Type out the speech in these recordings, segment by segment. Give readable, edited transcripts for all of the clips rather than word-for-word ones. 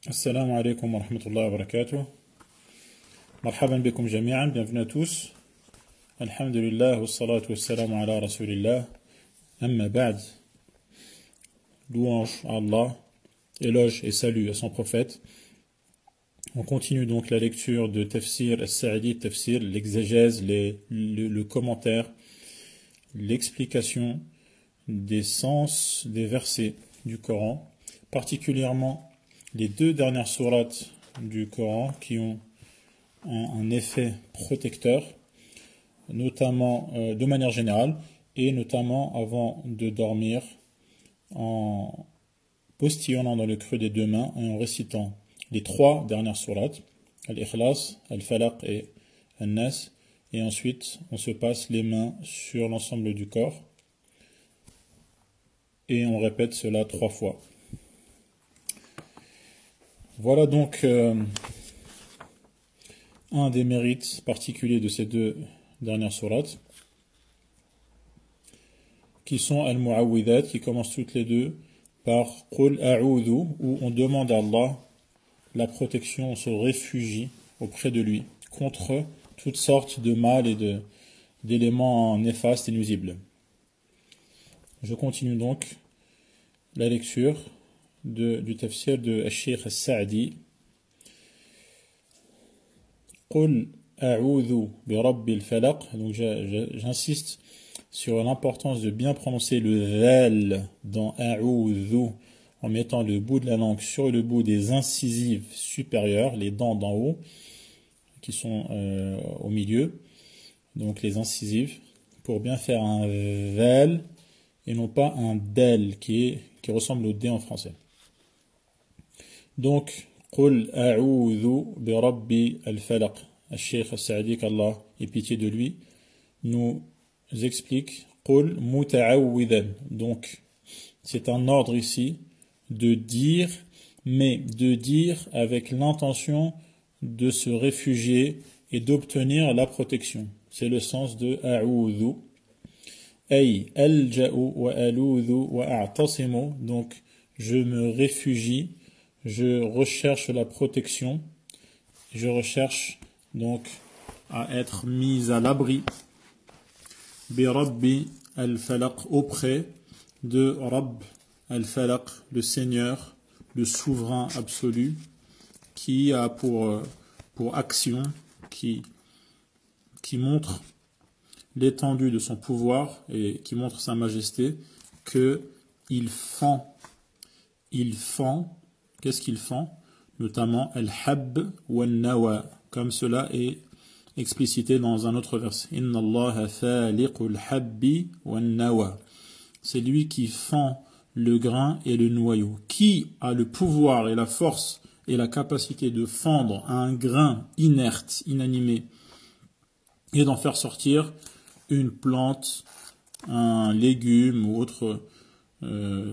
Assalamu alaikum wa rahmatullahi wa barakatuh. Marhaban bikum jami'an, bienvenue à tous. Alhamdulillah, wa salatu wa salamu ala rasulillah. Amma ba'd. Louange à Allah, éloge et salut à son prophète. On continue donc la lecture de Tafsir al-Sa'di, Tafsir, l'exégèse, le commentaire, l'explication des sens des versets du Coran, particulièrement les deux dernières sourates du Coran qui ont un effet protecteur, notamment de manière générale, et notamment avant de dormir, en postillonnant dans le creux des deux mains et en récitant les trois dernières sourates, Al-Ikhlas, Al-Falaq et Al-Nas, et ensuite on se passe les mains sur l'ensemble du corps et on répète cela 3 fois. Voilà donc un des mérites particuliers de ces deux dernières sourates, qui sont Al-Mu'awwidat, qui commencent toutes les deux par Qul A'udhu, où on demande à Allah la protection, on se réfugie auprès de lui contre toutes sortes de mal et d'éléments néfastes et nuisibles. Je continue donc la lecture du tafsir de Cheikh al-Sa'di. Qul a'udhu bi rabbil falaq. Donc j'insiste sur l'importance de bien prononcer le zal dans a'udhu en mettant le bout de la langue sur le bout des incisives supérieures, les dents d'en haut qui sont au milieu, donc les incisives, pour bien faire un zal et non pas un del qui ressemble au D en français. Donc, Qul a'udhu bi rabbi al-falaq. Al-Cheikh al-Sa'di, qu'Allah ait pitié de lui, nous explique Qul muta'awwidan. Donc, c'est un ordre ici de dire, mais de dire avec l'intention de se réfugier et d'obtenir la protection. C'est le sens de a'udhu. Ay alja'u wa aludhu wa a'tasimu. Donc, je me réfugie. Je recherche la protection, je recherche donc à être mis à l'abri bi Rabbi al-Falaq, auprès de Rabb al-Falaq, le Seigneur, le souverain absolu, qui a pour action, qui montre l'étendue de son pouvoir et qui montre sa majesté, qu'il fend. Qu'est-ce qu'il fend? Notamment al-hab wa al-nawa, comme cela est explicité dans un autre verset. Inna Allaha faliqul habbi wa al-nawa. C'est lui qui fend le grain et le noyau. Qui a le pouvoir et la force et la capacité de fendre un grain inerte, inanimé, et d'en faire sortir une plante, un légume ou autre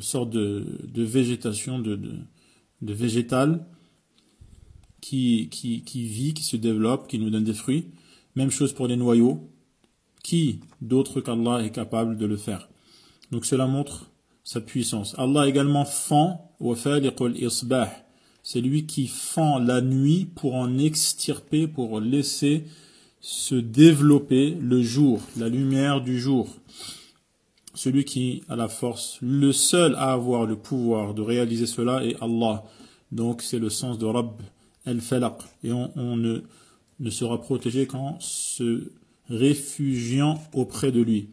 sorte de végétation, de végétal qui vit, qui se développe, qui nous donne des fruits. Même chose pour les noyaux. Qui d'autre qu'Allah est capable de le faire? Donc cela montre sa puissance. Allah également fend wa faliqul isbah. C'est lui qui fend la nuit pour en extirper, pour laisser se développer le jour, la lumière du jour. Celui qui a la force, le seul à avoir le pouvoir de réaliser cela est Allah. Donc c'est le sens de Rabb al-Falaq. Et on ne sera protégé qu'en se réfugiant auprès de lui.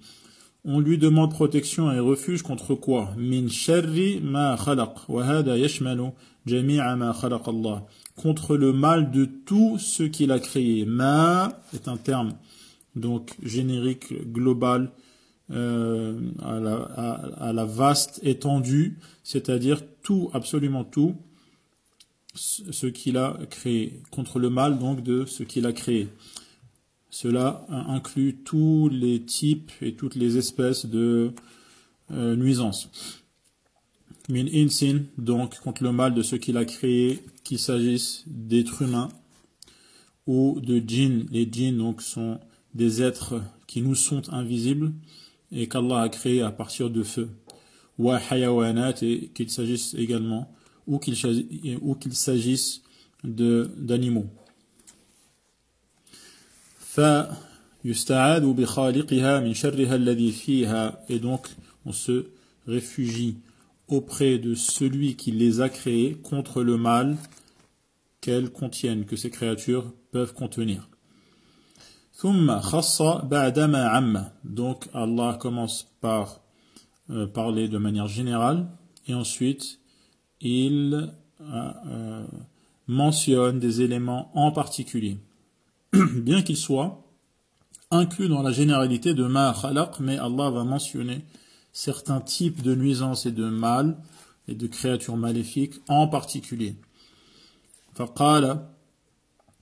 On lui demande protection et refuge contre quoi? Min sharri ma khalaq. Wa hada yashmalu jami'a ma khalaq Allah. Contre le mal de tout ce qu'il a créé. Ma est un terme donc générique, global, à la vaste étendue, c'est-à-dire tout, absolument tout ce qu'il a créé, contre le mal donc de ce qu'il a créé. Cela inclut tous les types et toutes les espèces de nuisances. Min insin, donc contre le mal de ce qu'il a créé, qu'il s'agisse d'êtres humains ou de djinns. Les djinns donc sont des êtres qui nous sont invisibles et qu'Allah a créé à partir de feu. Wa hayawanat, et qu'il s'agisse également ou qu'il s'agisse d'animaux. فيستعاذ بخالقها من شرها الذي فيها, et donc on se réfugie auprès de celui qui les a créés contre le mal qu'elles contiennent, que ces créatures peuvent contenir. ثم خص بعدما عم, donc Allah commence par parler de manière générale et ensuite il mentionne des éléments en particulier, bien qu'ils soient inclus dans la généralité de ma khalaq, mais Allah va mentionner certains types de nuisances et de mal et de créatures maléfiques en particulier. فقال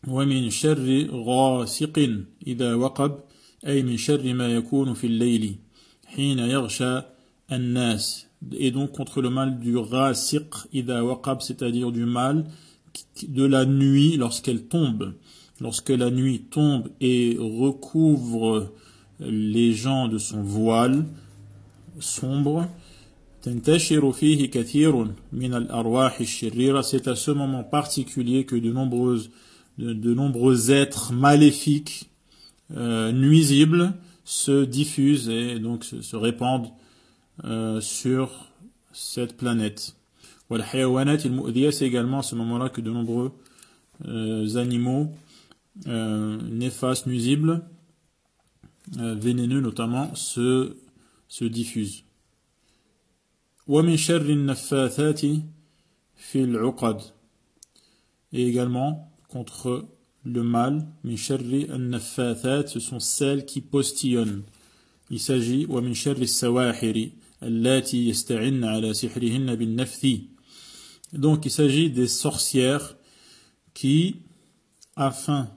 ومن شر غاسق إذا وقب أي من شر ما يكون في الليل حين يغشى الناس, et donc contre le mal du ghasiq إذا وقب, c'est-à-dire du mal de la nuit lorsqu'elle tombe. Lorsque la nuit tombe et recouvre les gens de son voile sombre, تنتشر فيه كثير من الأرواح الشريرة, c'est à ce moment particulier que de nombreux êtres maléfiques, nuisibles, se diffusent et donc se répandent sur cette planète. والحيوانات المؤذية, c'est également à ce moment-là que de nombreux animaux néfastes, nuisibles, vénéneux notamment, se diffusent. ومن شر النفاثات في العقد, et également contre le mal, min sharri an-naffathat, ce sont celles qui postillonnent. Il s'agit wa min sharri as-sawahiri allati yasta'inna ala sihrihinna bin nafthi. Donc il s'agit des sorcières qui, afin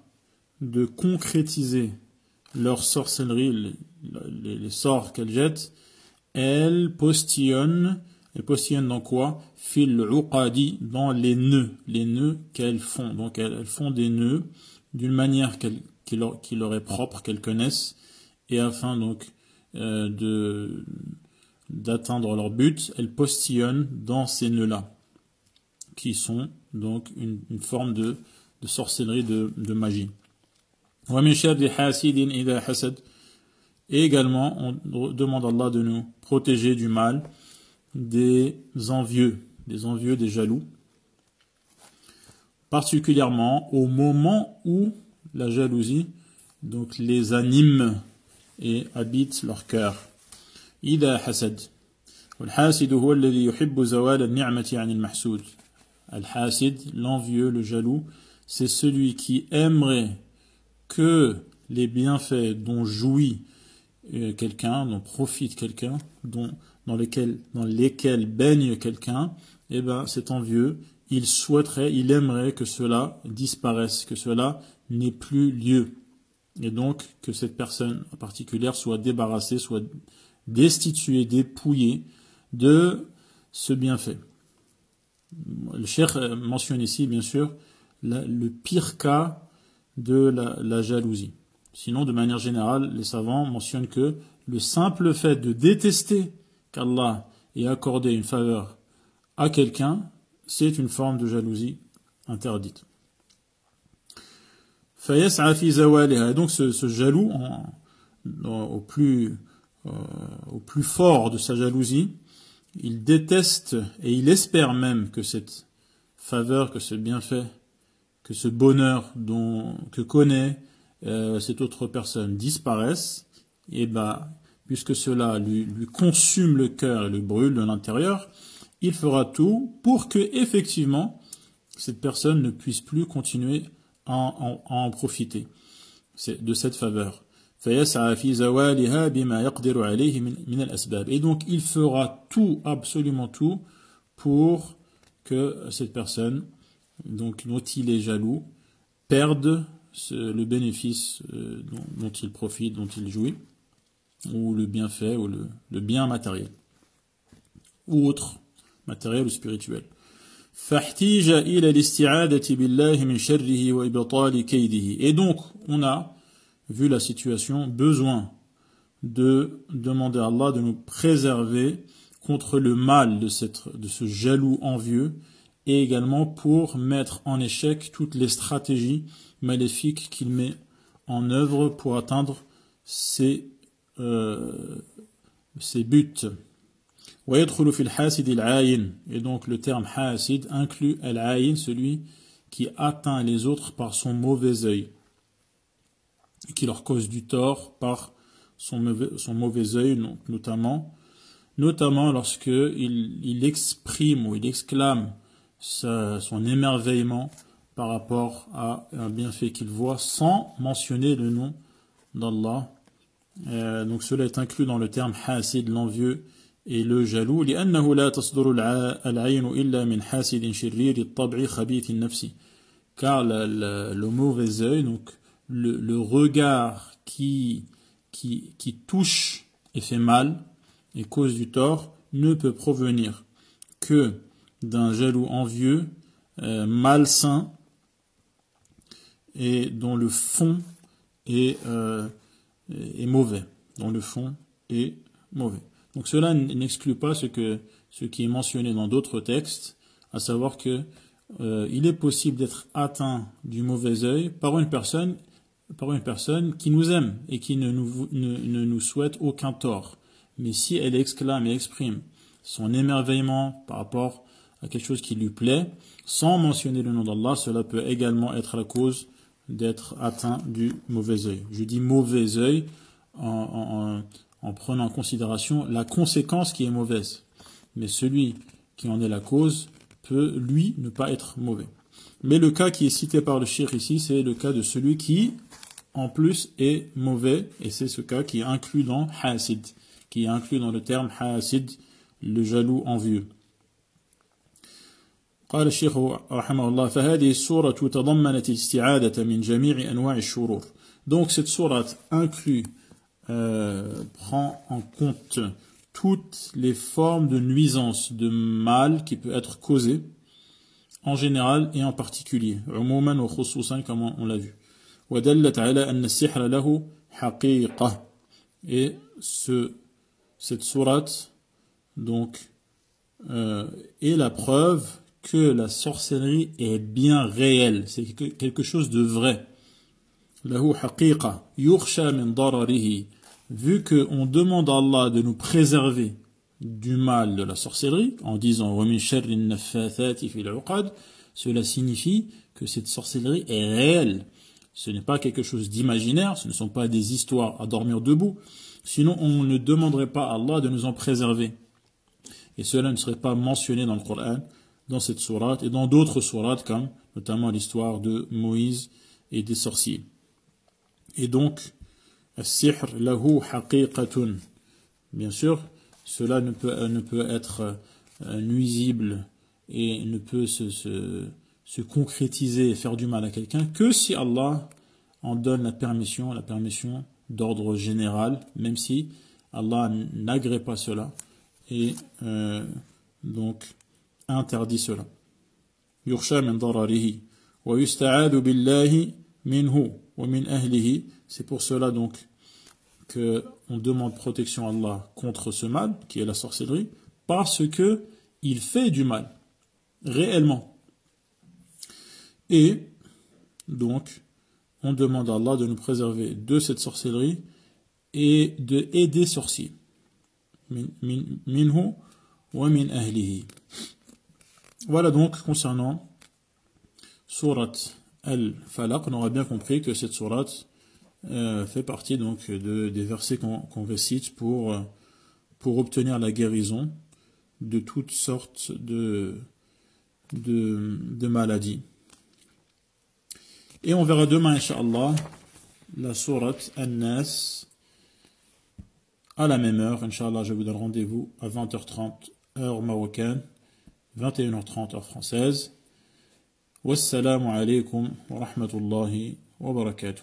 de concrétiser leur sorcellerie, les sorts qu'elles jettent, elles postillonnent dans quoi? Fil uqadi, dans les nœuds qu'elles font. Donc elles font des nœuds d'une manière qui leur est propre, qu'elles connaissent, et afin donc d'atteindre leur but, elles postillonnent dans ces nœuds-là, qui sont donc une forme de sorcellerie, de magie. Wa min sharri hasidin idha hasad, et également on demande à Allah de nous protéger du mal des envieux, des jaloux, particulièrement au moment où la jalousie donc les anime et habite leur cœur. Idha hasad. والحاسد هو الذي يحب زوال النعمة عن المحسود. Al-hasid, l'envieux, le jaloux, c'est celui qui aimerait que les bienfaits dont jouit quelqu'un, dont profite quelqu'un, dans lesquels baigne quelqu'un, eh ben cet envieux, il aimerait que cela disparaisse, que cela n'ait plus lieu. Et donc que cette personne en particulier soit débarrassée, soit destituée, dépouillée de ce bienfait. Le cheikh mentionne ici, bien sûr, le pire cas de la jalousie. Sinon, de manière générale, les savants mentionnent que le simple fait de détester qu'Allah ait accordé une faveur à quelqu'un, c'est une forme de jalousie interdite. فَيَسْعَى فِي زَوَالِهَا. Et donc ce jaloux, au plus fort de sa jalousie, il déteste et il espère même que cette faveur, que ce bienfait, que ce bonheur que connaît cette autre personne disparaisse, et puisque cela lui consume le cœur et le brûle de l'intérieur, il fera tout pour que effectivement cette personne ne puisse plus continuer à en profiter de cette faveur. Et donc il fera tout, absolument tout, pour que cette personne, donc dont il est jaloux, perde le bénéfice dont il profite, dont il jouit, ou le bienfait, ou le bien matériel, ou autre, matériel ou spirituel. Et donc on a, vu la situation, besoin de demander à Allah de nous préserver contre le mal de ce jaloux envieux et également pour mettre en échec toutes les stratégies maléfiques qu'il met en œuvre pour atteindre ses buts. ويدخل في الحاسد العاين, et donc le terme hasid inclut al-ayin, celui qui atteint les autres par son mauvais œil, qui leur cause du tort par son mauvais œil, notamment lorsque il exprime ou il exclame son émerveillement par rapport à un bienfait qu'il voit sans mentionner le nom d'Allah. Donc cela est inclus dans le terme hasid, l'envieux et le jaloux. لأنه لا تصدر العين إلا من حاسد شرير الطبع خبيث النفس. Car le mauvais œil, donc le regard qui touche et fait mal et cause du tort, ne peut provenir que d'un jaloux envieux, malsain, et dont le fond est mauvais. Dont le fond est mauvais. Donc cela n'exclut pas ce qui est mentionné dans d'autres textes, à savoir que il est possible d'être atteint du mauvais œil par une personne qui nous aime et qui ne nous souhaite aucun tort. Mais si elle exclame et exprime son émerveillement par rapport à quelque chose qui lui plaît, sans mentionner le nom d'Allah, cela peut également être la cause d'être atteint du mauvais œil. Je dis mauvais œil en prenant en considération la conséquence qui est mauvaise. Mais celui qui en est la cause peut, lui, ne pas être mauvais. Mais le cas qui est cité par le cheikh ici, c'est le cas de celui qui, en plus, est mauvais, et c'est ce cas qui est inclus dans hasid, qui est inclus dans le terme hasid, le jaloux envieux. قال الشيخ رحمه الله فهذه السورة تضمنت الاستعاذة من جميع أنواع الشرور. Donc cette sourate inclut, prend en compte toutes les formes de nuisance, de mal qui peut être causé en général et en particulier, عموما وخصوصا comme on l'a vu. ودلت على أن السحر له حقيقة. Et cette sourate donc est la preuve que la sorcellerie est bien réelle, c'est quelque chose de vrai. له حقيقة يخشى من ضرره. Vu qu'on demande à Allah de nous préserver du mal de la sorcellerie, en disant وَمِن شَرِّ النَّفَّاثَاتِ فِي الْعُقَدِ, cela signifie que cette sorcellerie est réelle. Ce n'est pas quelque chose d'imaginaire, ce ne sont pas des histoires à dormir debout. Sinon, on ne demanderait pas à Allah de nous en préserver. Et cela ne serait pas mentionné dans le Coran, dans cette sourate et dans d'autres sourates, comme notamment l'histoire de Moïse et des sorciers. Et donc, السحر له حقيقة. Bien sûr, cela ne peut être nuisible et ne peut se concrétiser et faire du mal à quelqu'un que si Allah en donne la permission d'ordre général, même si Allah n'agrée pas cela et donc interdit cela. يخشى من ضرره ويستعاذ بالله منه ومن أهله. C'est pour cela donc que on demande protection à Allah contre ce mal qui est la sorcellerie, parce que il fait du mal réellement. Et donc on demande à Allah de nous préserver de cette sorcellerie et des sorciers. Minhu wa min ahlihi. Voilà donc concernant sourate Al-Falaq, on aura bien compris que cette sourate fait partie donc des versets qu'on récite pour obtenir la guérison de toutes sortes de maladies. Et on verra demain, Inch'Allah, la sourate An-Nas à la même heure. Inch'Allah, je vous donne rendez-vous à 20h30 heure marocaine, 21h30 heure française. Wassalamu alaikum wa rahmatullahi wa barakatuh.